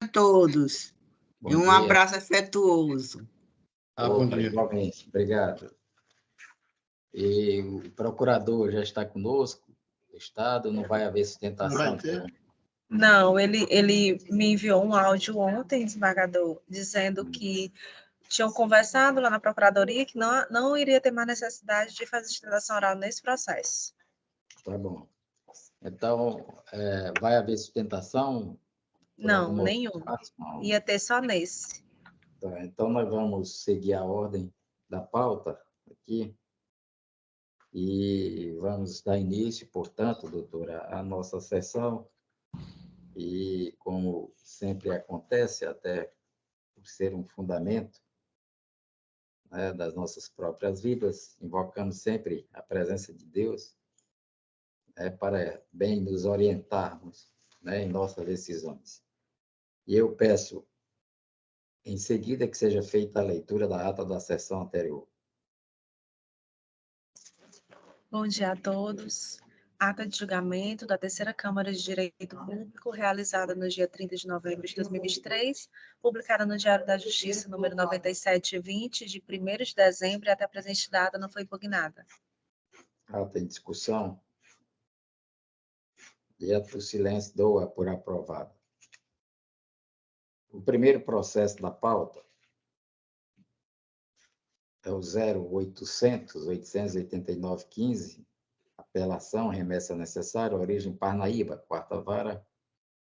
a todos. Bom E um dia. abraço afetuoso. Bom dia. Igualmente, obrigado. E o procurador já está conosco do Estado, não vai haver sustentação? Não vai ter? Não, ele me enviou um áudio ontem, desembargador, dizendo que tinham conversado lá na Procuradoria que não iria ter mais necessidade de fazer sustentação oral nesse processo. Tá bom. Então, vai haver sustentação? Não, nenhum. Ia ter só nesse. Tá, então, nós vamos seguir a ordem da pauta aqui e vamos dar início, portanto, doutora, à nossa sessão. E, como sempre acontece, até por ser um fundamento, né, das nossas próprias vidas, invocamos sempre a presença de Deus, para bem nos orientarmos, né, em nossas decisões. E eu peço, em seguida, que seja feita a leitura da ata da sessão anterior. Bom dia a todos. Ata de julgamento da Terceira Câmara de Direito Público, realizada no dia 30 de novembro de 2023, publicada no Diário da Justiça, número 9720, de 1º de dezembro, e até a presente data não foi impugnada. Ata em discussão. Diante do silêncio, dou-a por aprovada. O primeiro processo da pauta é o 0800-889-15, apelação, remessa necessária, origem Parnaíba, quarta vara,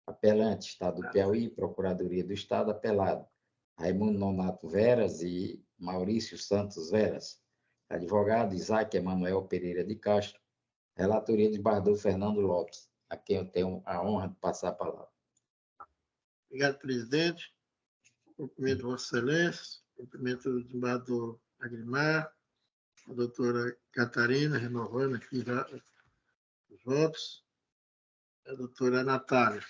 apelante, Estado do Piauí, Procuradoria do Estado, apelado, Raimundo Nonato Veras e Maurício Santos Veras, advogado Isaac Emanuel Pereira de Castro, relatoria de desembargador Fernando Lopes, a quem eu tenho a honra de passar a palavra. Obrigado, presidente. Cumprimento Vossa Excelência, cumprimento o desembargador Agrimar, a doutora Catarina, renovando aqui já os votos, a doutora Natália.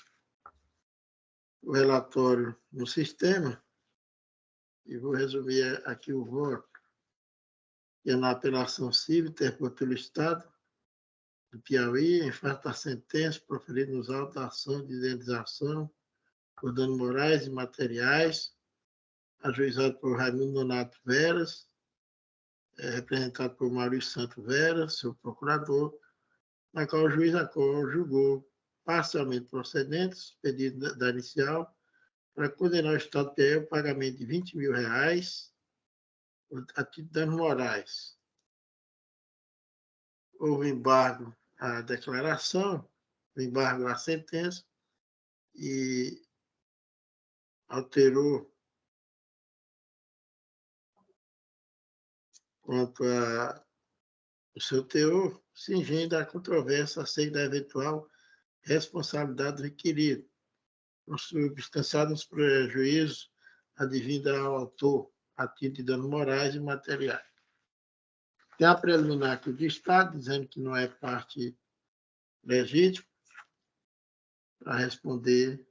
O relatório no sistema, e vou resumir aqui o voto, que é na apelação civil interposta pelo Estado do Piauí, em face da sentença proferida nos autos da ação de indenização por danos morais e materiais, ajuizado por Raimundo Nonato Veras, representado por Maurício Santos Veras, seu procurador, na qual o juiz julgou parcialmente procedentes, pedido da inicial, para condenar o Estado do Piauí ao pagamento de R$20 mil a título de danos morais. Houve embargo à declaração, embargo à sentença, e alterou quanto ao seu teor, cingindo a controvérsia acerca da eventual responsabilidade do requerido, substanciado nos prejuízos advindo ao autor a título de danos morais e materiais. Tem a preliminar aqui do Estado, dizendo que não é parte legítima para responder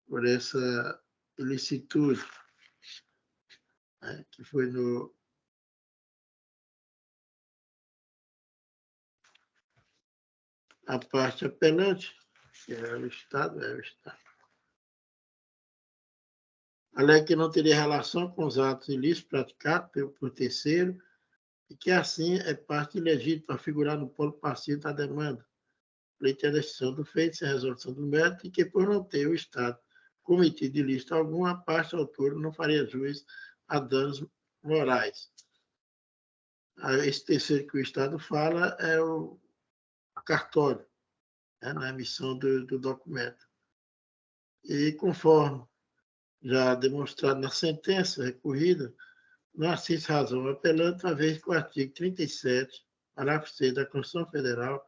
por essa ilicitude, né, que foi a parte apelante, que é o Estado. Alega que não teria relação com os atos ilícitos praticados por terceiro e que, assim, é parte ilegítima para figurar no polo passivo da demanda, pleiteia a decisão do feito sem resolução do mérito e que, por não ter o Estado cometido ilícito algum, a parte autora não faria jus a danos morais. Esse terceiro que o Estado fala é o cartório, né, na emissão do documento. E, conforme já demonstrado na sentença recorrida, não assiste razão ao apelante, uma vez que o artigo 37, parágrafo 6 da Constituição Federal,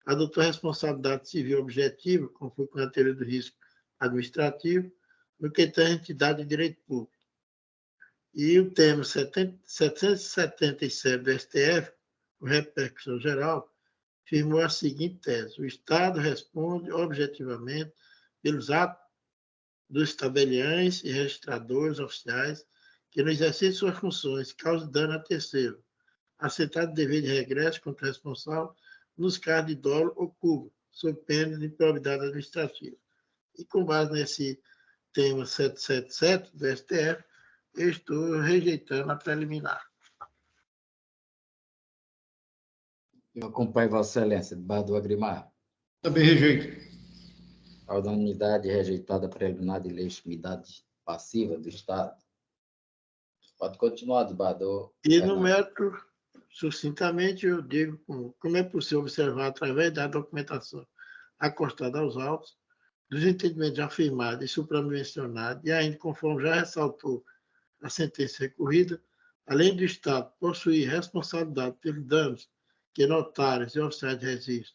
adotou a responsabilidade civil objetiva, conforme com a teoria do risco administrativo, no que tem a entidade de direito público. E o tema 777 do STF, com repercussão geral, firmou a seguinte tese: o Estado responde objetivamente pelos atos dos tabeliães e registradores oficiais que, no exercício de suas funções, causam dano a terceiro, aceitado o dever de regresso contra o responsável nos casos de dolo ou culpa, sob pena de improbidade administrativa. E com base nesse tema 777 do STF, eu estou rejeitando a preliminar. Eu acompanho Vossa Excelência, debaixo do Agrimar. Também rejeito. A unanimidade rejeitada a preliminar de legitimidade passiva do Estado. Pode continuar, debaixo. E no mérito, sucintamente, eu digo como é possível observar através da documentação acostada aos autos, dos entendimentos afirmados e supramencionados, e ainda conforme já ressaltou a sentença recorrida, além do Estado possuir responsabilidade pelos danos que notários e oficiais de registro,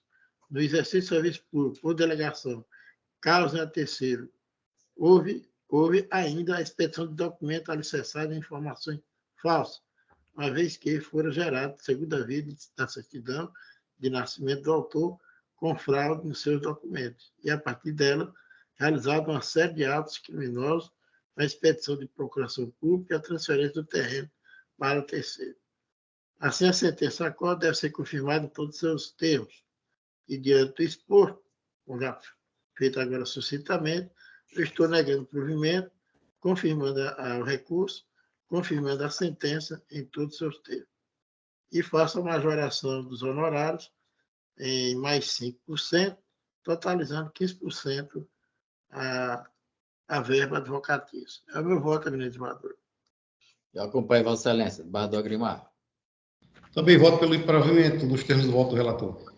no exercício de serviço público por delegação, causem a terceiro, houve ainda a expedição de documentos alicerçados em informações falsas, uma vez que foram gerados segunda via da certidão de nascimento do autor com fraude nos seus documentos, e a partir dela, realizada uma série de atos criminosos, a expedição de procuração pública e a transferência do terreno para o terceiro. Assim, a sentença acorda deve ser confirmada em todos os seus termos, e diante do exposto, como já feito agora sucintamente, eu estou negando o provimento, confirmando o recurso, confirmando a sentença em todos os seus termos. E faço a majoração dos honorários em mais 5%, totalizando 15% a verba advocatícia. É o meu voto, eminente desembargador. Eu acompanho Vossa Excelência, debaixo do Agrimar. Também voto pelo improvimento nos termos do voto do relator.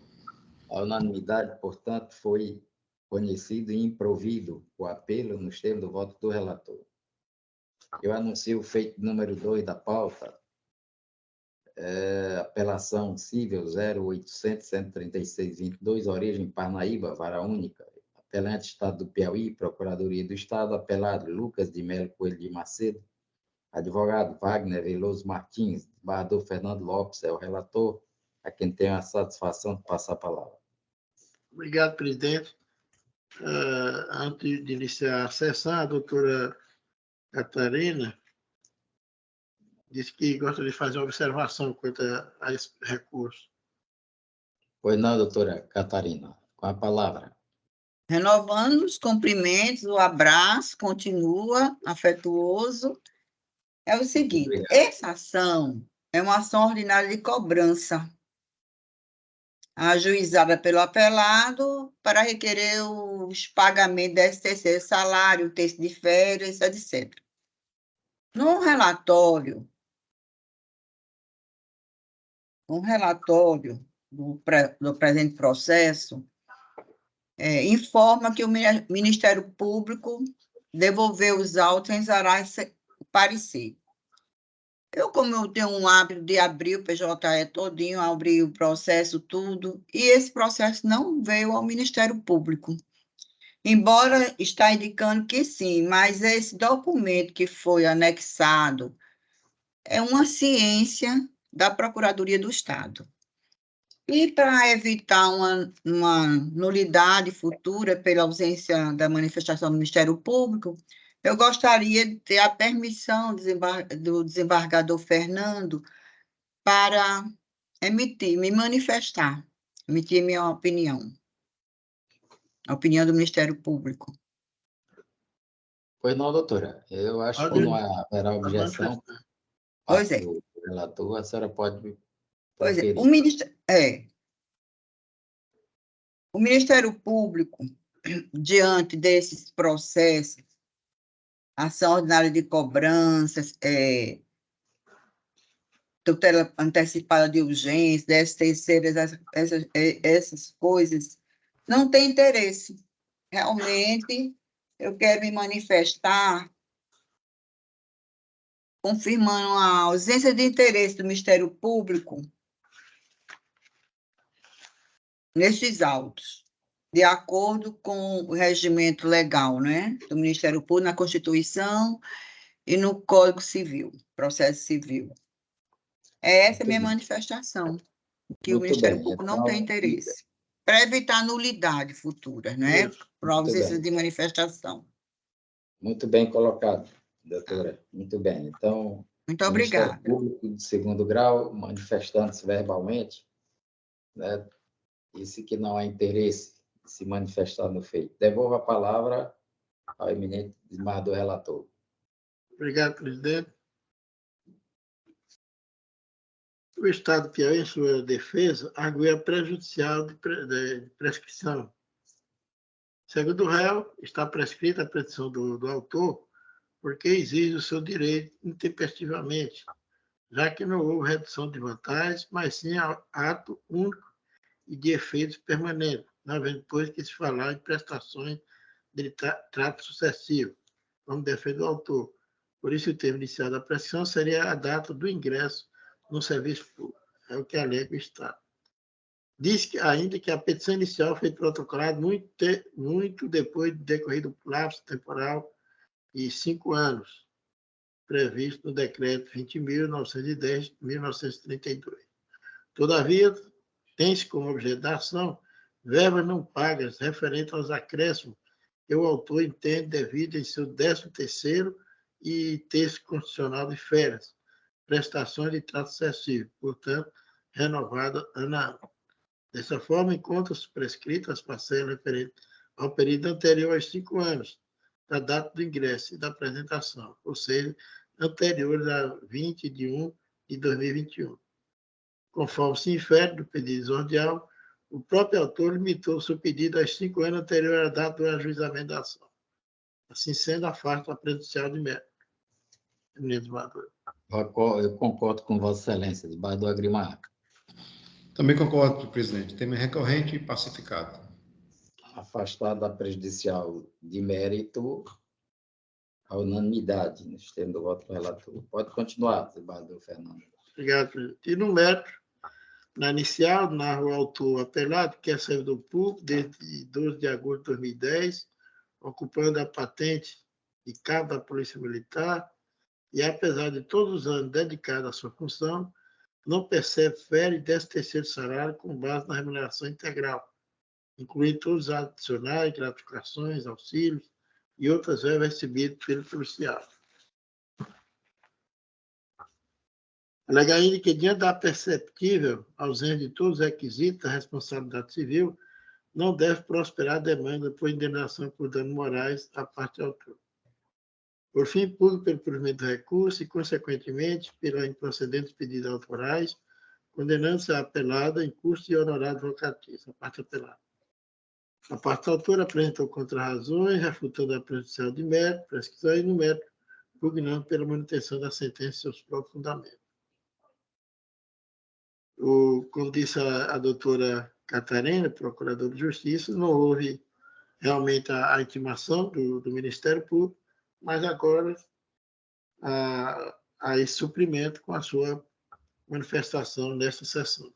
A unanimidade, portanto, foi conhecido e improvido o apelo nos termos do voto do relator. Eu anuncio o feito número 2 da pauta, apelação civil 0800-136-22, origem Parnaíba, vara única, apelante Estado do Piauí, Procuradoria do Estado, apelado Lucas de Melo Coelho de Macedo, advogado Wagner Veloso Martins, desembargador Fernando Lopes é o relator, a quem tenho a satisfação de passar a palavra. Obrigado, presidente. Antes de iniciar a sessão, a doutora Catarina disse que gosta de fazer uma observação quanto a esse recurso. Pois não, doutora Catarina, com a palavra. Renovando os cumprimentos, o abraço continua afetuoso. É o seguinte, essa ação é uma ação ordinária de cobrança, ajuizada pelo apelado para requerer os pagamentos da STC, salário, texto de férias, etc. No relatório do presente processo, informa que o Ministério Público devolveu os autos sem exarar esse parecer. Como eu tenho um hábito de abrir o PJE todinho, abrir o processo, tudo, e esse processo não veio ao Ministério Público. Embora está indicando que sim, mas esse documento que foi anexado é uma ciência da Procuradoria do Estado. E para evitar uma nulidade futura pela ausência da manifestação do Ministério Público, eu gostaria de ter a permissão do desembargador Fernando para me manifestar, emitir minha opinião, a opinião do Ministério Público. Pois não, doutora. Eu acho que não haverá objeção. Pois é. Do relator, a senhora pode... Pois é, o Ministério Público, diante desses processos, ação ordinária de cobranças, tutela antecipada de urgência, DST-Ceiras, essas coisas, não tem interesse. Realmente, eu quero me manifestar confirmando a ausência de interesse do Ministério Público nesses autos, de acordo com o regimento legal, né, do Ministério Público, na Constituição e no Código Civil, Processo Civil. Essa é a minha manifestação, que o Ministério Público não tem interesse, para evitar nulidade futura, né, por ausência de manifestação. Muito bem colocado, doutora. Muito bem. Então, muito obrigada. Ministério Público de segundo grau, manifestando-se verbalmente, né, disse que não há interesse se manifestar no feito. Devolvo a palavra ao eminente desembargador relator. Obrigado, presidente. O Estado de Piauí, em sua defesa, arguiu a prejudicial de prescrição. Segundo o réu, está prescrita a petição do autor porque exige o seu direito intempestivamente, já que não houve redução de vantagens, mas sim ato único e de efeitos permanentes, não havendo, pois, que se falar em prestações de trato sucessivo, como defende o autor. Por isso, o termo inicial da prescrição seria a data do ingresso no serviço público. É o que alega o Estado. Diz que, ainda que a petição inicial foi protocolada muito depois do decorrido lapso temporal de 5 anos, previsto no Decreto 20.910, de 1932. Todavia, tem-se como objeto da ação verbas não pagas referentes aos acréscimos que o autor entende devido em seu 13º e terço constitucional de férias, prestações de trato sucessivo, portanto, renovada ano a ano. Dessa forma, encontram-se prescritas as parcelas referentes ao período anterior aos 5 anos, da data do ingresso e da apresentação, ou seja, anteriores a 20 de 1 de 2021. Conforme se infere do pedido desordial, o próprio autor limitou seu pedido aos 5 anos anteriores à data do ajuizamento da ação. Assim sendo, afasta a prejudicial de mérito. Eu concordo com Vossa Excelência, desembargador Agrimar. Também concordo, presidente. Tema recorrente e pacificado. Afastado a prejudicial de mérito, a unanimidade, no sistema do voto do relator. Pode continuar, desembargador Fernando. Obrigado, presidente. E no mérito, na inicial, narra o autor apelado, que é servidor público desde 12 de agosto de 2010, ocupando a patente de cabo da Polícia Militar, e apesar de todos os anos dedicados à sua função, não percebe férias e 13º salário com base na remuneração integral, incluindo todos os adicionais, gratificações, auxílios e outras verbas recebidas pelo policial. Alega ainda que, diante da perceptível ausência de todos os requisitos da responsabilidade civil, não deve prosperar a demanda por indenização por danos morais à parte autor. Por fim, público pelo provimento do recurso e, consequentemente, pela improcedente dos pedidos autorais, condenando-se a apelada em custo e honorário advocatício, a parte apelada. A parte autora apresentou contra-razões, refutando a prejudicial de mérito, prescrição e no mérito, pugnando pela manutenção da sentença em seus próprios fundamentos. Como disse a doutora Catarina, procuradora de Justiça, não houve realmente a intimação do Ministério Público, mas agora há esse suprimento com a sua manifestação nesta sessão.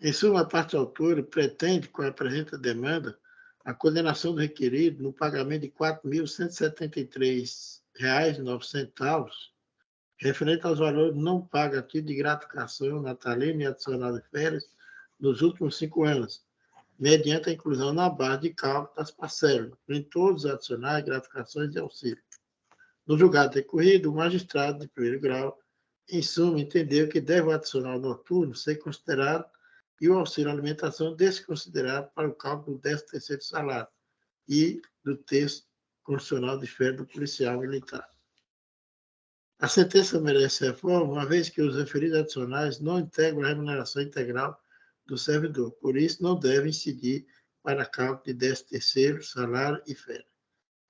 Em suma, a parte autora pretende, com a presente demanda, a condenação do requerido no pagamento de R$ 4.173,09, referente aos valores não pagos a título de gratificação natalina e adicional de férias nos últimos 5 anos, mediante a inclusão na base de cálculo das parcelas, em todos os adicionais, gratificações e auxílios. No julgado decorrido, o magistrado de primeiro grau, em suma, entendeu que deve o adicional noturno ser considerado e o auxílio alimentação desconsiderado para o cálculo do 13º salário e do terço constitucional de férias do policial militar. A sentença merece reforma, uma vez que os referidos adicionais não integram a remuneração integral do servidor, por isso não devem incidir para cálculo de 13º salário e férias.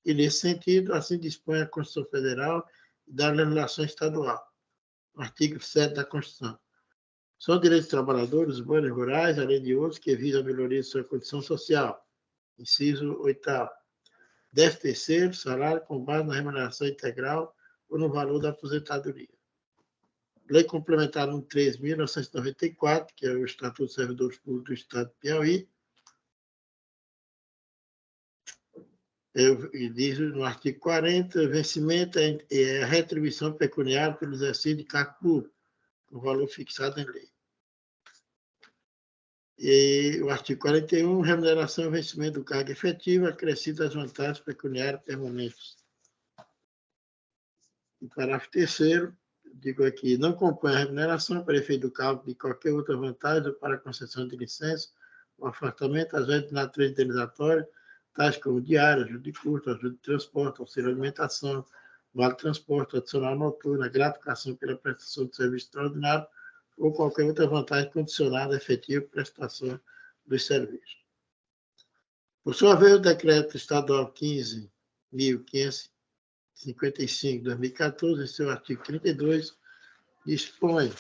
E, nesse sentido, assim dispõe a Constituição Federal e da legislação estadual, o artigo 7 da Constituição. São direitos dos trabalhadores urbanos e rurais, além de outros que visam a melhoria de sua condição social. Inciso 8º. 13º salário com base na remuneração integral ou no valor da aposentadoria. Lei Complementar número 3.994, que é o Estatuto dos Servidores Públicos do Estado de Piauí, diz no artigo 40, vencimento é a retribuição pecuniária pelo exercício de cargo público, com valor fixado em lei. E o artigo 41, remuneração e vencimento do cargo efetivo, acrescida as vantagens pecuniárias permanentes. E parágrafo 3º, digo aqui, não compõe a remuneração para efeito do cálculo de qualquer outra vantagem ou para concessão de licença ou afastamento, agente de natureza indenizatória, tais como diária, ajuda de custo, ajuda de transporte, auxílio alimentação, vale transporte, adicional noturna, gratificação pela prestação de serviço extraordinário ou qualquer outra vantagem condicionada à efetiva prestação dos serviços. Por sua vez, o decreto estadual 15.555 de 2014, em seu artigo 32, dispõe: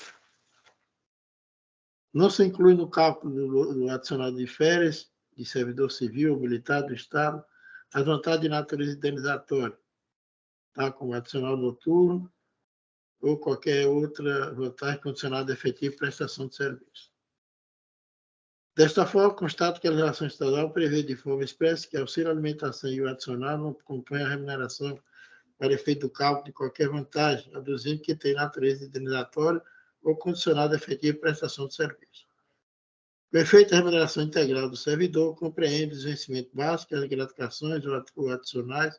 não se inclui no cálculo do adicional de férias de servidor civil ou militar do Estado as vantagens de natureza indenizatória, tal como adicional noturno ou qualquer outra vantagem condicionada a efetiva prestação de serviço. Desta forma, constato que a legislação estadual prevê de forma expressa que auxílio alimentação e o adicional não compõem a remuneração para efeito do cálculo de qualquer vantagem, aduzindo que tem natureza indenizatória ou condicionada a efetiva prestação de serviço. O efeito da remuneração integral do servidor compreende os vencimentos básicos, as gratificações ou adicionais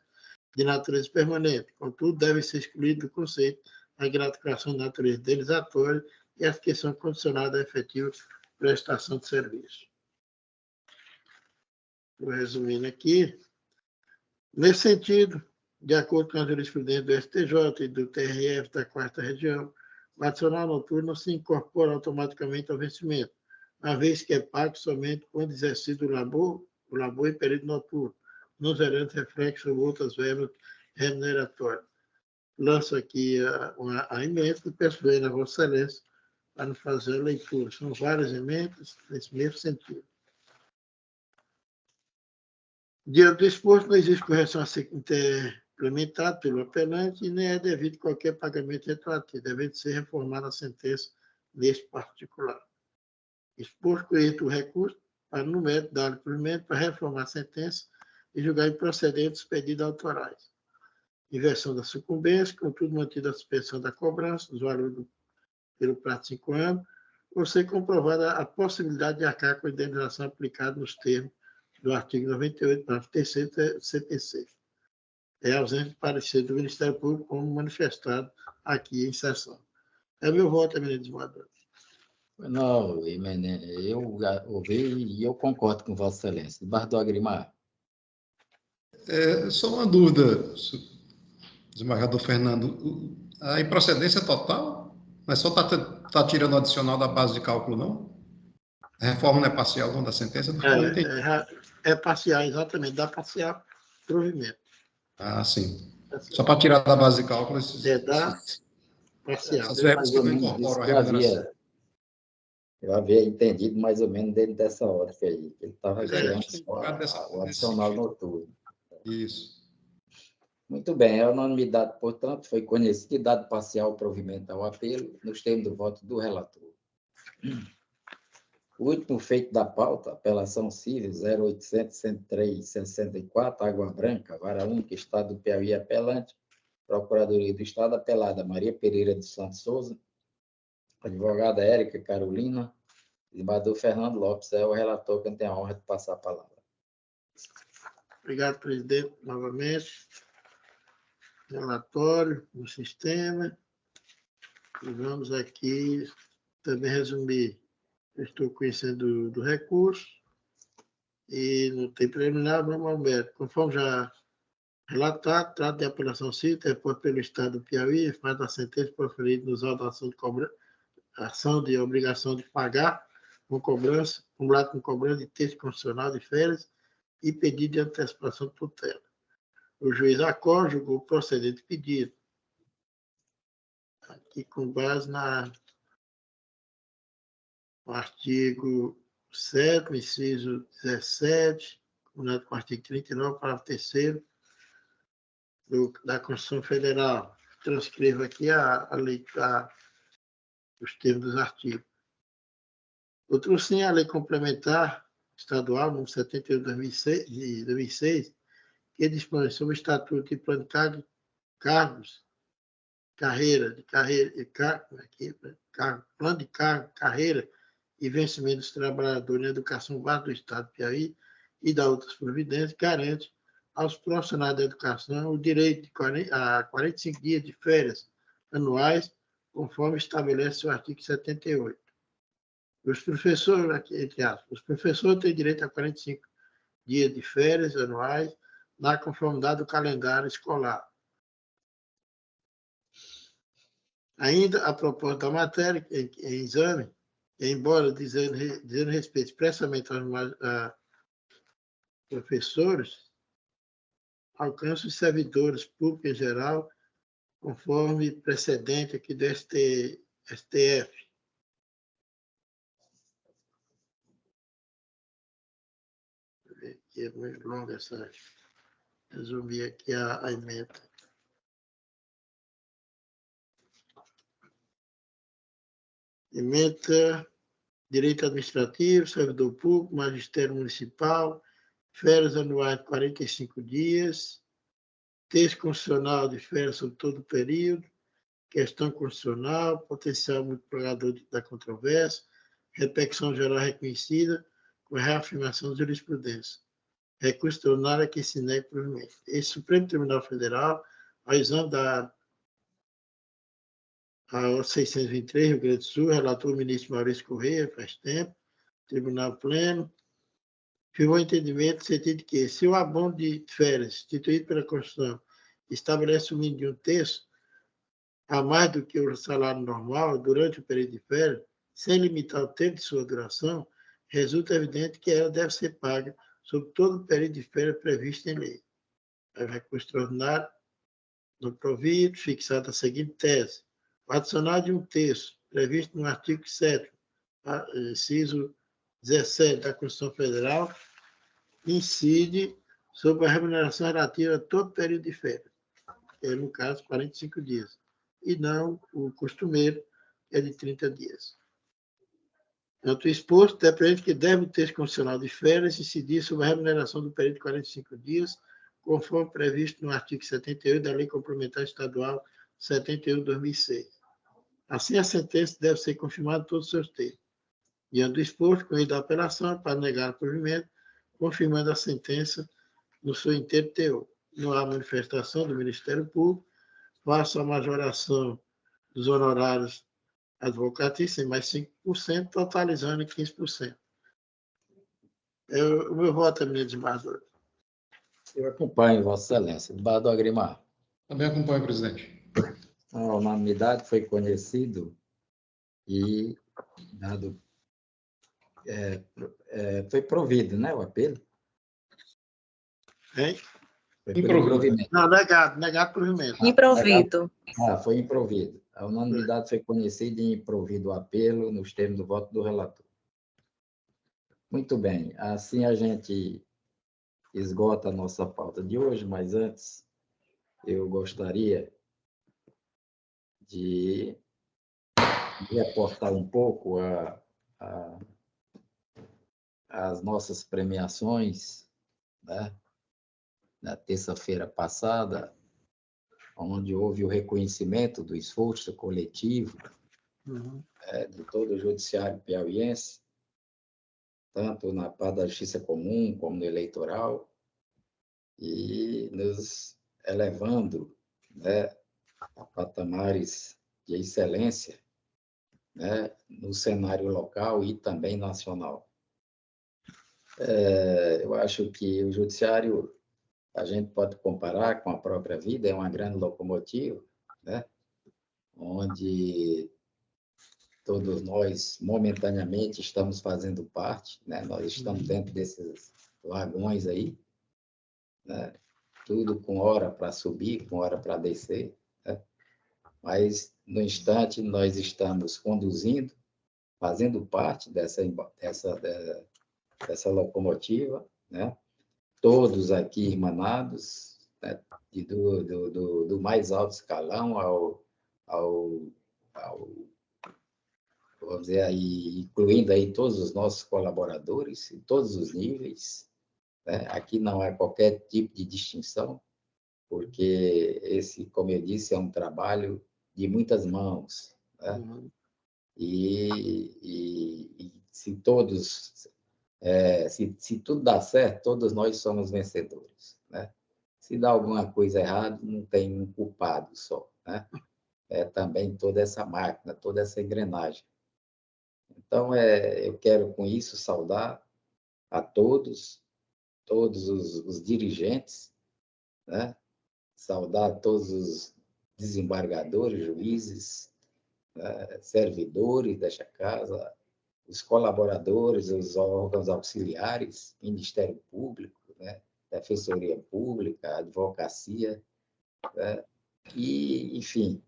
de natureza permanente. Contudo, deve ser excluído do conceito a gratificação de natureza indenizatória e as que são condicionadas à efetiva prestação de serviço. Vou resumindo aqui. Nesse sentido, de acordo com a jurisprudência do STJ e do TRF da 4ª Região, o adicional noturno não se incorpora automaticamente ao vencimento, uma vez que é pago somente quando exercido o labor em período noturno, não gerando reflexo ou outras verbas remuneratórias. Lanço aqui a emenda e peço bem a Vossa Excelência para nos fazer a leitura. São várias emendas nesse mesmo sentido. Diante do exposto, não existe correção a ser implementada pelo apelante e nem é devido qualquer pagamento retroativo, devendo ser reformada a sentença neste particular. Exposto com o recurso para, no mérito, dar provimento para reformar a sentença e julgar improcedentes os pedidos autorais. Inversão da sucumbência, contudo, mantida a suspensão da cobrança dos valores pelo prazo de 5 anos, ou ser comprovada a possibilidade de arcar com a indenização aplicada nos termos do artigo 98, parágrafo 3º do CPC. É ausente de parecer do Ministério Público, como manifestado aqui em sessão. É meu voto, eminente desembargador. Não, eu ouvi e eu concordo com Vossa Excelência. Desembargador Agrimar. Só uma dúvida, desembargador Fernando. A improcedência é total? Mas só está tirando o adicional da base de cálculo, não? A reforma não é parcial, não, da sentença? Não entendi. É parcial, exatamente, dá parcial provimento. Ah, sim. Só para tirar da base de cálculo esses... Dá parcial. Essas verbas que não incorporam a remuneração. Eu havia entendido mais ou menos dentro dessa ótica aí. Ele estava tirando o adicional noturno. Isso. Muito bem. A unanimidade, portanto, foi conhecida e dado parcial provimento ao apelo, nos termos do voto do relator. O último feito da pauta, apelação civil 0800-103-64, Água Branca, Vara Única, Estado do Piauí, apelante, Procuradoria do Estado, apelada Maria Pereira dos Santos Souza, advogada Érica Carolina, desembargador Fernando Lopes, é o relator que eu tenho a honra de passar a palavra. Obrigado, presidente, novamente. Relatório no sistema. E vamos aqui também resumir. Eu estou conhecendo do recurso e não tem preliminar, vamos ao mérito. Conforme já relatado, trata de apelação civil, interposta pelo Estado do Piauí, faz a sentença proferida nos autos de ação de obrigação de pagar com cobrança, acumulado com cobrança de texto constitucional de férias e pedido de antecipação de tutela. O juiz acorda, julgou o procedente pedido. Aqui com base no artigo 7º, inciso 17, combinado com o artigo 39, parágrafo 3º da Constituição Federal. Transcrevo aqui os termos dos artigos. Outro sim, a Lei Complementar Estadual, número 78 de 2006, que dispõe sobre o Estatuto de Plano de Cargos, plano de cargo, carreira e vencimento dos trabalhadores na educação básica do Estado do Piauí e da outras providências, garante aos profissionais da educação o direito a 45 dias de férias anuais, conforme estabelece o artigo 78. Os professores, entre aspas, os professores têm direito a 45 dias de férias anuais na conformidade do calendário escolar. Ainda a propósito da matéria em exame, embora dizendo respeito expressamente aos professores, alcança os servidores públicos em geral, conforme precedente aqui do STF. Aqui é muito longa essa. Resumir aqui a emenda. Emenda, direito administrativo, servidor público, magistério municipal, férias anuais de 45 dias, texto constitucional de férias sobre todo o período, questão constitucional, potencial multiplicador da controvérsia, repercussão geral reconhecida, com reafirmação de jurisprudência. Recurso extraordinário que se negue provimento. Esse Supremo Tribunal Federal, ao exame da a 623, Rio Grande do Sul, relator o ministro Maurício Correia, faz tempo, Tribunal Pleno, firmou entendimento no sentido de que, se o abono de férias instituído pela Constituição estabelece o mínimo de 1/3, a mais do que o salário normal durante o período de férias, sem limitar o tempo de sua duração, resulta evidente que ela deve ser paga sobre todo o período de férias previsto em lei. O recurso extraordinário no provido, fixado a seguinte tese. O adicional de 1/3, previsto no artigo 7º, inciso 17 da Constituição Federal, incide sobre a remuneração relativa a todo período de férias, que é, no caso, 45 dias, e não o costumeiro, que é de 30 dias. Tanto exposto, depende que deve o texto constitucional de férias incidir sobre a remuneração do período de 45 dias, conforme previsto no artigo 78 da Lei Complementar Estadual 71/2006. Assim, a sentença deve ser confirmada em todos os seus termos. Diante do exposto, com da apelação, para negar o provimento, confirmando a sentença no seu inteiro teor. Não há manifestação do Ministério Público, faça a majoração dos honorários advocatícios em mais 5%, totalizando em 15%. O meu voto é, ministro desembargador. Eu acompanho, Vossa Excelência. Desembargador Agrimar. Também acompanho, presidente. A unanimidade foi conhecido e dado, foi provido, né, o apelo? Hein? Foi por Improvido. improvimento. Não, negado provimento. Improvido. Foi improvido. A unanimidade foi conhecida e improvido o apelo nos termos do voto do relator. Muito bem. Assim a gente esgota a nossa pauta de hoje, mas antes eu gostaria de reportar um pouco as nossas premiações, né? Na terça-feira passada, onde houve o reconhecimento do esforço coletivo de todo o judiciário piauiense, tanto na parte da justiça comum como no eleitoral, e nos elevando, né, a patamares de excelência, né, no cenário local e também nacional. Eu acho que o judiciário, a gente pode comparar com a própria vida, é uma grande locomotiva, né, onde todos nós, momentaneamente, estamos fazendo parte, né, nós estamos dentro desses vagões aí, né, tudo com hora para subir, com hora para descer, né, mas, no instante, nós estamos conduzindo, fazendo parte dessa locomotiva, né? Todos aqui irmanados, né? E do mais alto escalão vamos dizer aí, incluindo aí todos os nossos colaboradores, em todos os níveis, né? Aqui não há qualquer tipo de distinção, porque esse, como eu disse, é um trabalho de muitas mãos, né? E se todos, se tudo dá certo, todos nós somos vencedores, né? Se dá alguma coisa errada, não tem um culpado só, né? É também toda essa máquina, toda essa engrenagem. Então, eu quero com isso saudar a todos os dirigentes, né? Saudar todos os desembargadores, juízes, servidores desta casa, os colaboradores, os órgãos auxiliares, Ministério Público, né? Defensoria Pública, Advocacia, né? E, enfim,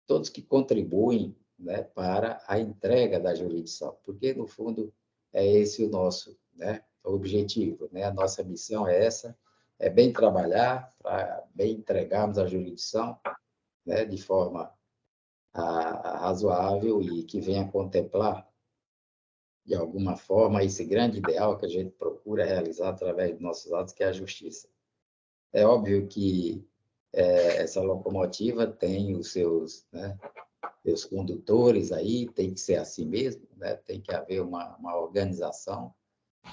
todos que contribuem, né, para a entrega da jurisdição, porque, no fundo, é esse o nosso, né, objetivo, né? A nossa missão é essa, é bem trabalhar para bem entregarmos a jurisdição, né, de forma razoável e que venha contemplar, de alguma forma, esse grande ideal que a gente procura realizar através dos nossos atos, que é a justiça. É óbvio que essa locomotiva tem os seus, né, os condutores aí, tem que ser assim mesmo, né? Tem que haver uma organização,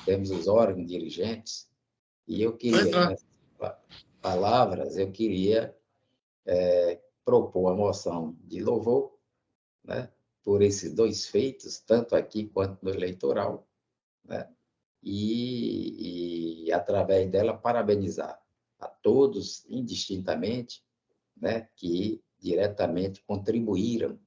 temos os órgãos dirigentes, e eu queria, nessas palavras, eu queria propor a moção de louvor, né? Por esses dois feitos, tanto aqui quanto no eleitoral, né? E através dela, parabenizar a todos, indistintamente, né? Que diretamente contribuíram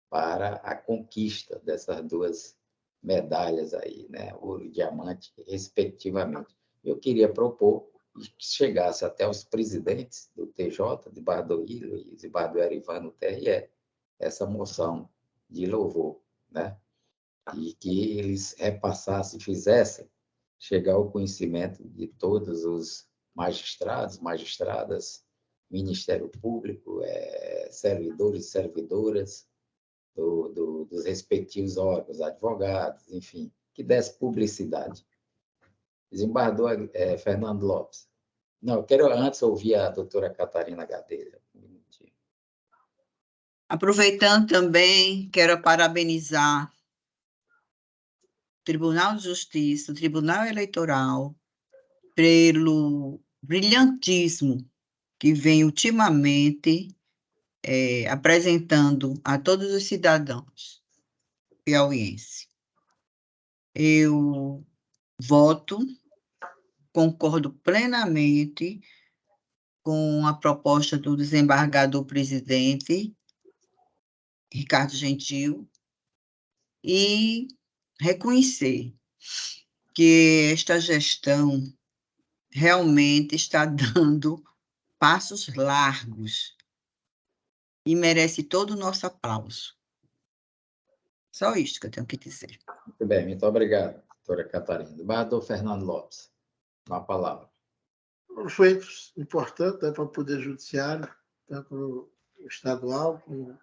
para a conquista dessas duas medalhas aí, né? Ouro e diamante, respectivamente. Eu queria propor que chegasse até os presidentes do TJ, de Barra do Rio e de Barra do Erivan, no TRE, essa moção de louvor, né? E que eles repassassem, fizessem chegar ao conhecimento de todos os magistrados, magistradas, Ministério Público, servidores e servidoras, dos respectivos órgãos, advogados, enfim, que desse publicidade. Desembargador Fernando Lopes. Não, eu quero antes ouvir a doutora Catarina Gadelha. Um minutinho. Aproveitando também, quero parabenizar o Tribunal de Justiça, o Tribunal Eleitoral, pelo brilhantismo que vem ultimamente apresentando a todos os cidadãos piauienses. Eu voto, concordo plenamente com a proposta do desembargador-presidente, Ricardo Gentil, e reconhecer que esta gestão realmente está dando passos largos e merece todo o nosso aplauso. Só isto que eu tenho que dizer. Muito bem, muito obrigado, doutora Catarina. Desembargador Fernando Lopes, uma palavra. Feitos importantes, né, para o Poder Judiciário, tanto o estadual como o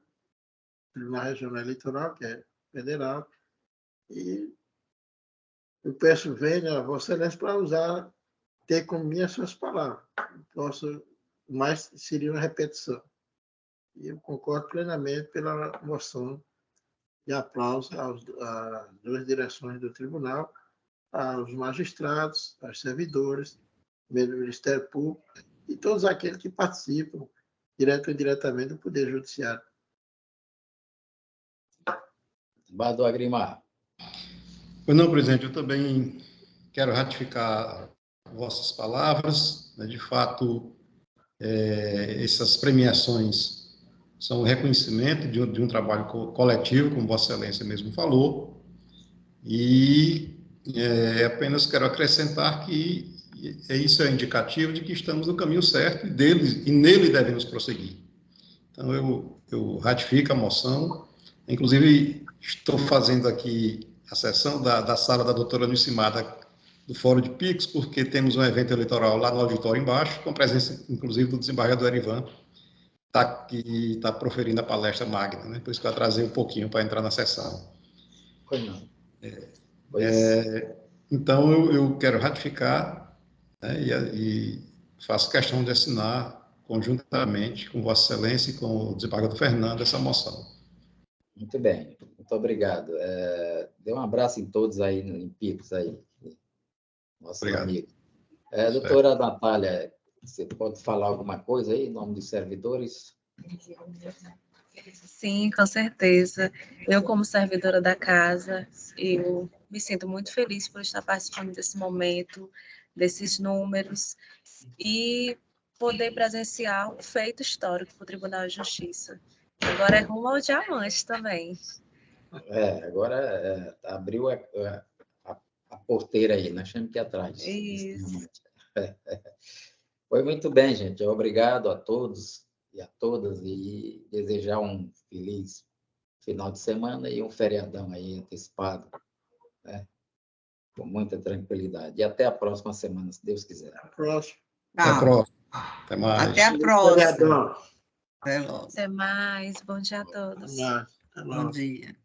Tribunal Regional Eleitoral, que é federal, e eu peço, venha a Vossa Excelência para ter como minhas suas palavras. Mas seria uma repetição. E eu concordo plenamente pela moção de aplauso às duas direções do tribunal, aos magistrados, aos servidores, do Ministério Público e todos aqueles que participam, direto ou indiretamente, do Poder Judiciário. Desembargador Agrimar. Pois não, presidente, eu também quero ratificar vossas palavras, né? De fato, essas premiações são um reconhecimento de um trabalho coletivo, como Vossa Excelência mesmo falou, e apenas quero acrescentar que isso é indicativo de que estamos no caminho certo e nele devemos prosseguir. Então, eu ratifico a moção, inclusive estou fazendo aqui a sessão da sala da doutora Nilcimada do Fórum de Picos, porque temos um evento eleitoral lá no auditório embaixo, com presença, inclusive, do desembargador Erivan, que está proferindo a palestra magna, né? Por isso que eu atrasei um pouquinho para entrar na sessão. Pois não. Então, eu quero ratificar, né, e faço questão de assinar conjuntamente com Vossa Excelência e com o desembargador Fernando essa moção. Muito bem, muito obrigado. Dê um abraço em todos aí, em Picos aí, nossos Obrigado. amigos. Doutora Natália, você pode falar alguma coisa aí em nome dos servidores? Sim, com certeza. Eu, como servidora da casa, eu me sinto muito feliz por estar participando desse momento, desses números, e poder presenciar um feito histórico para o Tribunal de Justiça. Agora é rumo ao diamante também. Agora abriu a porteira aí, nós temos que ir atrás. Isso. Foi muito bem, gente. Obrigado a todos e a todas e desejar um feliz final de semana e um feriadão aí antecipado, né? Com muita tranquilidade. E até a próxima semana, se Deus quiser. Até a próxima. Até a Tchau. próxima. Até mais. Até a próxima. Feriadão. Até logo. Até mais. Bom dia a Até todos. mais. Até Bom logo. dia.